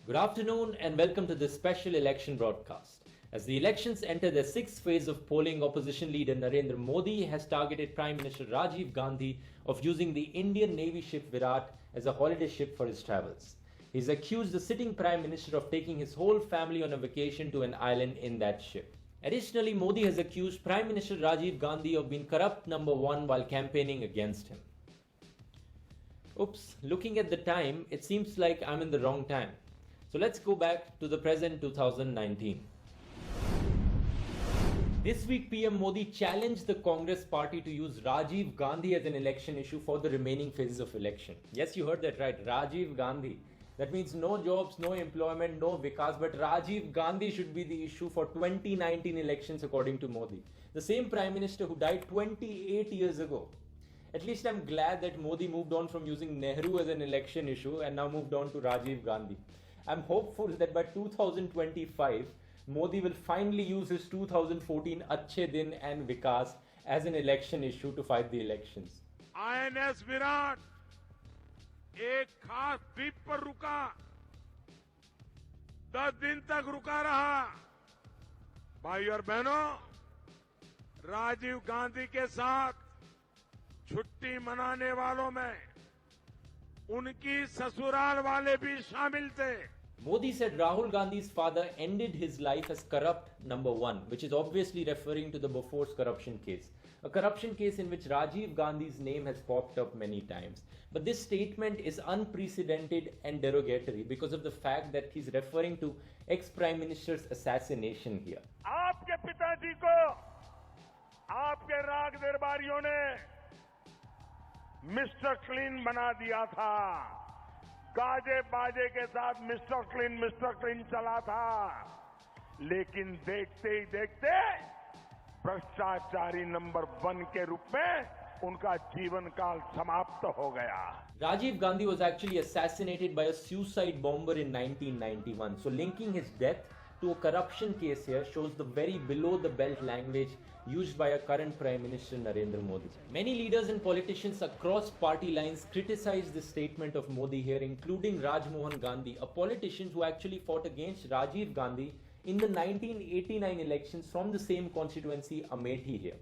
Good afternoon and welcome to this special election broadcast. As the elections enter their sixth phase of polling, opposition leader Narendra Modi has targeted Prime Minister Rajiv Gandhi of using the Indian Navy ship Virat as a holiday ship for his travels. He's accused the sitting Prime Minister of taking his whole family on a vacation to an island in that ship. Additionally, Modi has accused Prime Minister Rajiv Gandhi of being corrupt number one while campaigning against him. Oops, looking at the time, it seems like I'm in the wrong time. So let's go back to the present 2019. This week, PM Modi challenged the Congress party to use Rajiv Gandhi as an election issue for the remaining phases of election. Yes, you heard that right, Rajiv Gandhi. That means no jobs, no employment, no Vikas, but Rajiv Gandhi should be the issue for 2019 elections according to Modi. The same Prime Minister who died 28 years ago. At least I'm glad that Modi moved on from using Nehru as an election issue and now moved on to Rajiv Gandhi. I'm hopeful that by 2025, Modi will finally use his 2014 Achhe Din and Vikas as an election issue to fight the elections. INS Virat एक खास द्वीप पर रुका, 10 दिन तक रुका रहा। भाई और बहनों, राजीव गांधी के साथ छुट्टी मनाने वालों में उनकी ससुराल वाले भी शामिल थे। Modi said Rahul Gandhi's father ended his life as corrupt number one, which is obviously referring to the Bofors corruption case. A corruption case in which Rajiv Gandhi's name has popped up many times. But this statement is unprecedented and derogatory because of the fact that he's referring to ex-Prime Minister's assassination here. आपके पिताजी को आपके राग दरबारियों ने mister clean बना दिया था। गाजे बाजे के साथ मिस्टर क्लीन चला था, लेकिन देखते ही देखते भ्रष्टाचारी नंबर 1 के रूप में उनका जीवन काल समाप्त हो गया। Rajiv Gandhi was actually assassinated by a suicide bomber in 1991. So linking his death to a corruption case here shows the very below the belt language used by our current Prime Minister Narendra Modi. Many leaders and politicians across party lines criticized this statement of Modi here, including Rajmohan Gandhi, a politician who actually fought against Rajiv Gandhi in the 1989 elections from the same constituency, Amethi here.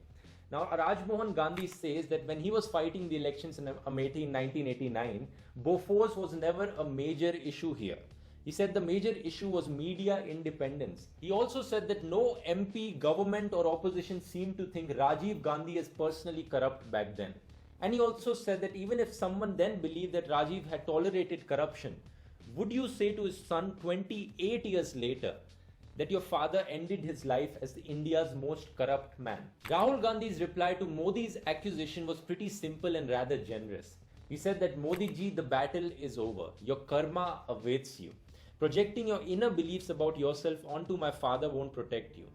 Now, Rajmohan Gandhi says that when he was fighting the elections in Amethi in 1989, Bofors was never a major issue here. He said the major issue was media independence. He also said that no MP, government or opposition seemed to think Rajiv Gandhi is personally corrupt back then. And he also said that even if someone then believed that Rajiv had tolerated corruption, would you say to his son 28 years later that your father ended his life as India's most corrupt man? Rahul Gandhi's reply to Modi's accusation was pretty simple and rather generous. He said that Modi ji, the battle is over. Your karma awaits you. Projecting your inner beliefs about yourself onto my father won't protect you.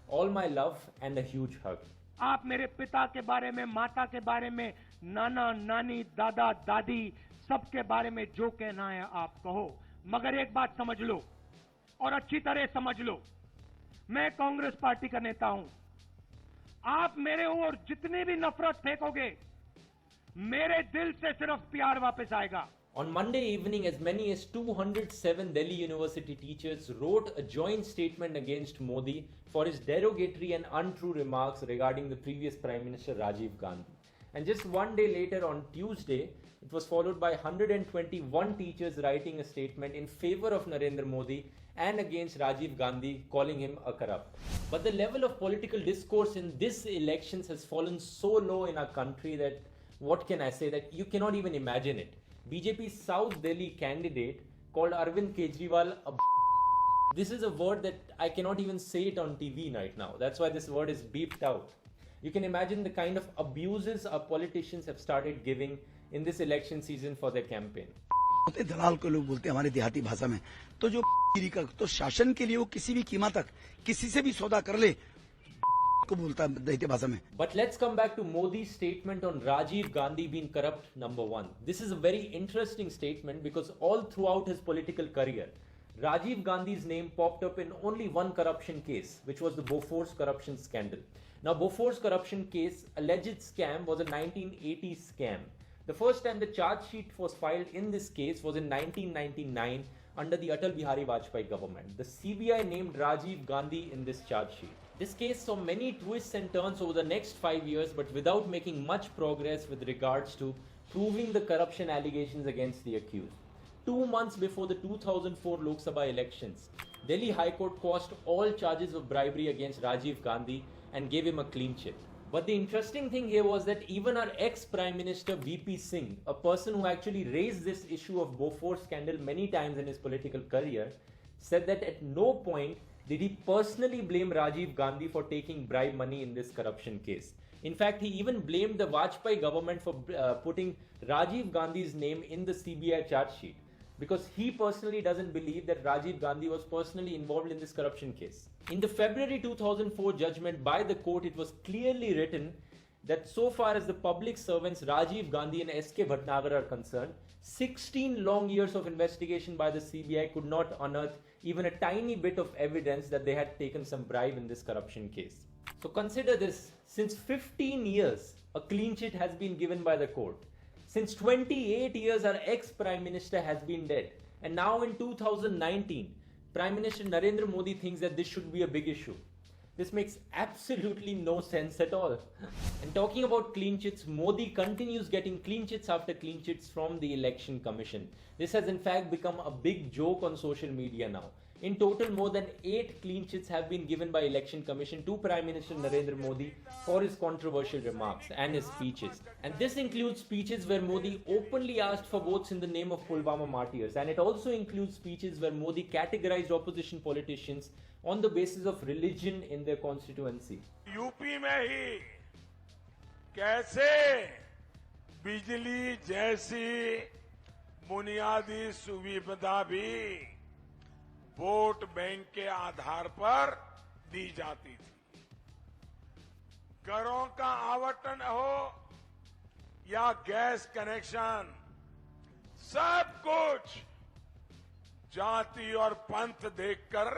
All my love and a huge hug. आप मेरे पिता के बारे में, माता के बारे में, नाना नानी, दादा दादी, सबके बारे में जो कहना है आप कहो, मगर एक बात समझ लो और अच्छी तरह समझ लो, मैं कांग्रेस पार्टी का नेता हूं। आप मेरे ओर जितनी भी नफरत फेंकोगे, मेरे दिल से सिर्फ प्यार वापस आएगा। On Monday evening, as many as 207 Delhi University teachers wrote a joint statement against Modi for his derogatory and untrue remarks regarding the previous Prime Minister Rajiv Gandhi. And just one day later, on Tuesday, it was followed by 121 teachers writing a statement in favor of Narendra Modi and against Rajiv Gandhi, calling him a corrupt. But the level of political discourse in this elections has fallen so low in our country that, what can I say, that you cannot even imagine it. BJP's South Delhi candidate called Arvind Kejriwal a This is a word that I cannot even say it on TV right now. That's why this word is beeped out. You can imagine the kind of abuses our politicians have started giving in this election season for their campaign. दलाल को लोग बोलते हैं हमारी देहाती भाषा में, तो जो का तो शासन के लिए वो किसी भी कीमत तक किसी से भी सौदा कर ले को बोलता है देहाती भाषा में। But let's come back to Modi's statement on Rajiv Gandhi being corrupt number one. This is a very interesting statement because all throughout his political career, Rajiv Gandhi's name popped up in only one corruption case, which was the Bofors corruption scandal. Now, Bofors corruption case, alleged scam, was a 1980s scam. The first time the charge sheet was filed in this case was in 1999 under the Atal Bihari Vajpayee government. The CBI named Rajiv Gandhi in this charge sheet. This case saw many twists and turns over the next 5 years, but without making much progress with regards to proving the corruption allegations against the accused. 2 months before the 2004 Lok Sabha elections, Delhi High Court quashed all charges of bribery against Rajiv Gandhi and gave him a clean chit. But the interesting thing here was that even our ex-Prime Minister VP Singh, a person who actually raised this issue of Bofors scandal many times in his political career, said that at no point did he personally blame Rajiv Gandhi for taking bribe money in this corruption case. In fact, he even blamed the Vajpayee government for putting Rajiv Gandhi's name in the CBI charge sheet, because he personally doesn't believe that Rajiv Gandhi was personally involved in this corruption case. In the February 2004 judgment by the court, it was clearly written that so far as the public servants Rajiv Gandhi and S.K. Bhatnagar are concerned, 16 long years of investigation by the CBI could not unearth even a tiny bit of evidence that they had taken some bribe in this corruption case. So consider this, since 15 years, a clean chit has been given by the court. Since 28 years, our ex-Prime Minister has been dead. And now in 2019, Prime Minister Narendra Modi thinks that this should be a big issue. This makes absolutely no sense at all. And talking about clean chits, Modi continues getting clean chits after clean chits from the Election Commission. This has in fact become a big joke on social media now. In total, more than 8 clean chits have been given by Election Commission to Prime Minister Narendra Modi for his controversial remarks and his speeches. And this includes speeches where Modi openly asked for votes in the name of Pulwama martyrs. And it also includes speeches where Modi categorized opposition politicians on the basis of religion in their constituency. UP में ही कैसे बिजली जैसी बुनियादी सुविधा भी vote bank के आधार पर दी जाती थी। घरों का आवंटन हो या गैस कनेक्शन, सब कुछ जाति और पंथ देखकर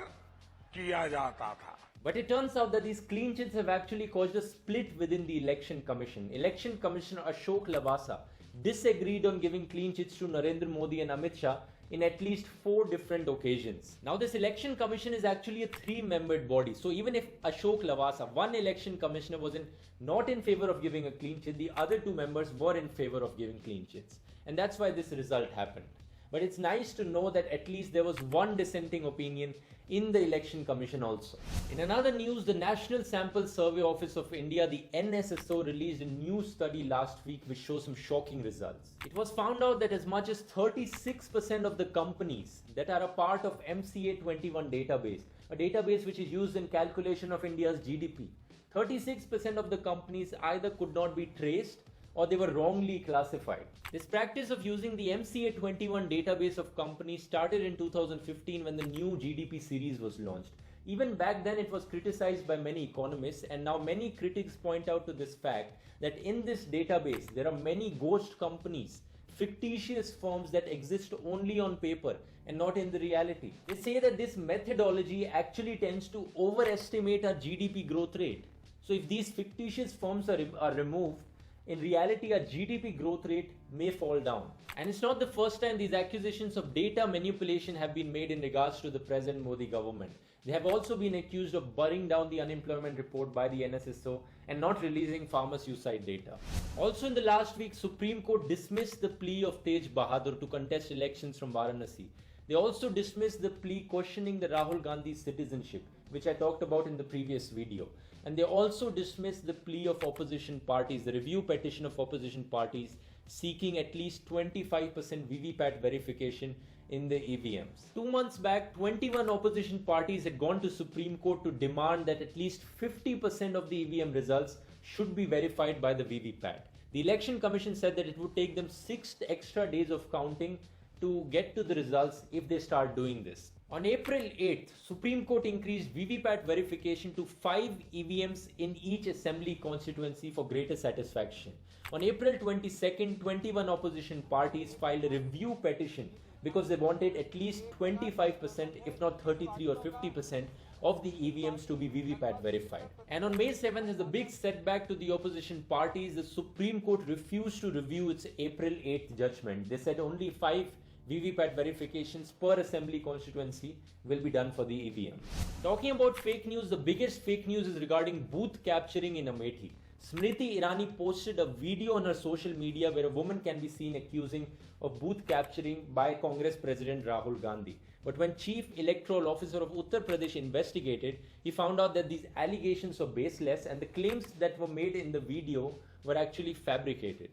किया जाता था। But it turns out that these clean chits have actually caused a split within the Election Commission. Election Commissioner Ashok Lavasa disagreed on giving clean chits to Narendra Modi and Amit Shah in at least 4 different occasions. Now this Election Commission is actually a 3-membered body. So even if Ashok Lavasa, one election commissioner, was not in favor of giving a clean chit, the other 2 members were in favor of giving clean chits. And that's why this result happened. But it's nice to know that at least there was one dissenting opinion in the Election Commission also. In another news, the National Sample Survey Office of India, the NSSO, released a new study last week which shows some shocking results. It was found out that as much as 36% of the companies that are a part of MCA21 database, a database which is used in calculation of India's GDP, 36% of the companies either could not be traced or they were wrongly classified. This practice of using the MCA21 database of companies started in 2015 when the new GDP series was launched. Even back then it was criticized by many economists, and now many critics point out to this fact that in this database there are many ghost companies, fictitious firms that exist only on paper and not in the reality. They say that this methodology actually tends to overestimate our GDP growth rate. So if these fictitious firms are removed, in reality, our GDP growth rate may fall down. And it's not the first time these accusations of data manipulation have been made in regards to the present Modi government. They have also been accused of burying down the unemployment report by the NSSO and not releasing farmer suicide data. Also in the last week, Supreme Court dismissed the plea of Tej Bahadur to contest elections from Varanasi. They also dismissed the plea questioning the Rahul Gandhi citizenship, which I talked about in the previous video. And they also dismissed the plea of opposition parties, the review petition of opposition parties seeking at least 25% VVPAT verification in the EVMs. 2 months back, 21 opposition parties had gone to Supreme Court to demand that at least 50% of the EVM results should be verified by the VVPAT. The Election Commission said that it would take them 6 extra days of counting to get to the results if they start doing this. On April 8th, Supreme Court increased VVPAT verification to 5 EVMs in each assembly constituency for greater satisfaction. On April 22nd, 21 opposition parties filed a review petition because they wanted at least 25%, if not 33 or 50% of the EVMs to be VVPAT verified. And on May 7th, as a big setback to the opposition parties, the Supreme Court refused to review its April 8th judgment. They said only 5 VVPAT verifications per assembly constituency will be done for the EVM. Talking about fake news, the biggest fake news is regarding booth capturing in Amethi. Smriti Irani posted a video on her social media where a woman can be seen accusing of booth capturing by Congress President Rahul Gandhi. But when Chief Electoral Officer of Uttar Pradesh investigated, he found out that these allegations were baseless and the claims that were made in the video were actually fabricated.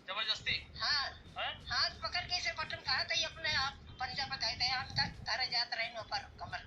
जबरदस्ती हाँ हाथ पकड़ के इसे button कहा था ये अपने आप पंजा बताए थे हम तारे जात रहे नो पर कमर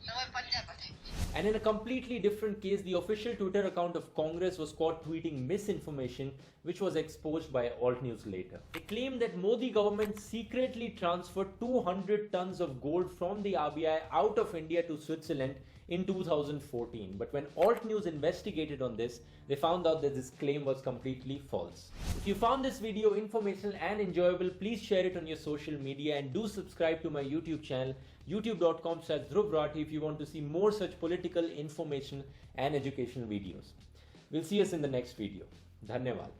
तो वो पंजा बताए. And in a completely different case, the official Twitter account of Congress was caught tweeting misinformation, which was exposed by Alt News later. It claimed that Modi government secretly transferred 200 tons of gold from the RBI out of India to Switzerland in 2014. But when Alt News investigated on this, they found out that this claim was completely false. If you found this video informational and enjoyable, please share it on your social media and do subscribe to my YouTube channel, youtube.com/Dhruv Rathi, if you want to see more such political information and educational videos. We'll see us in the next video. Dhanyavad.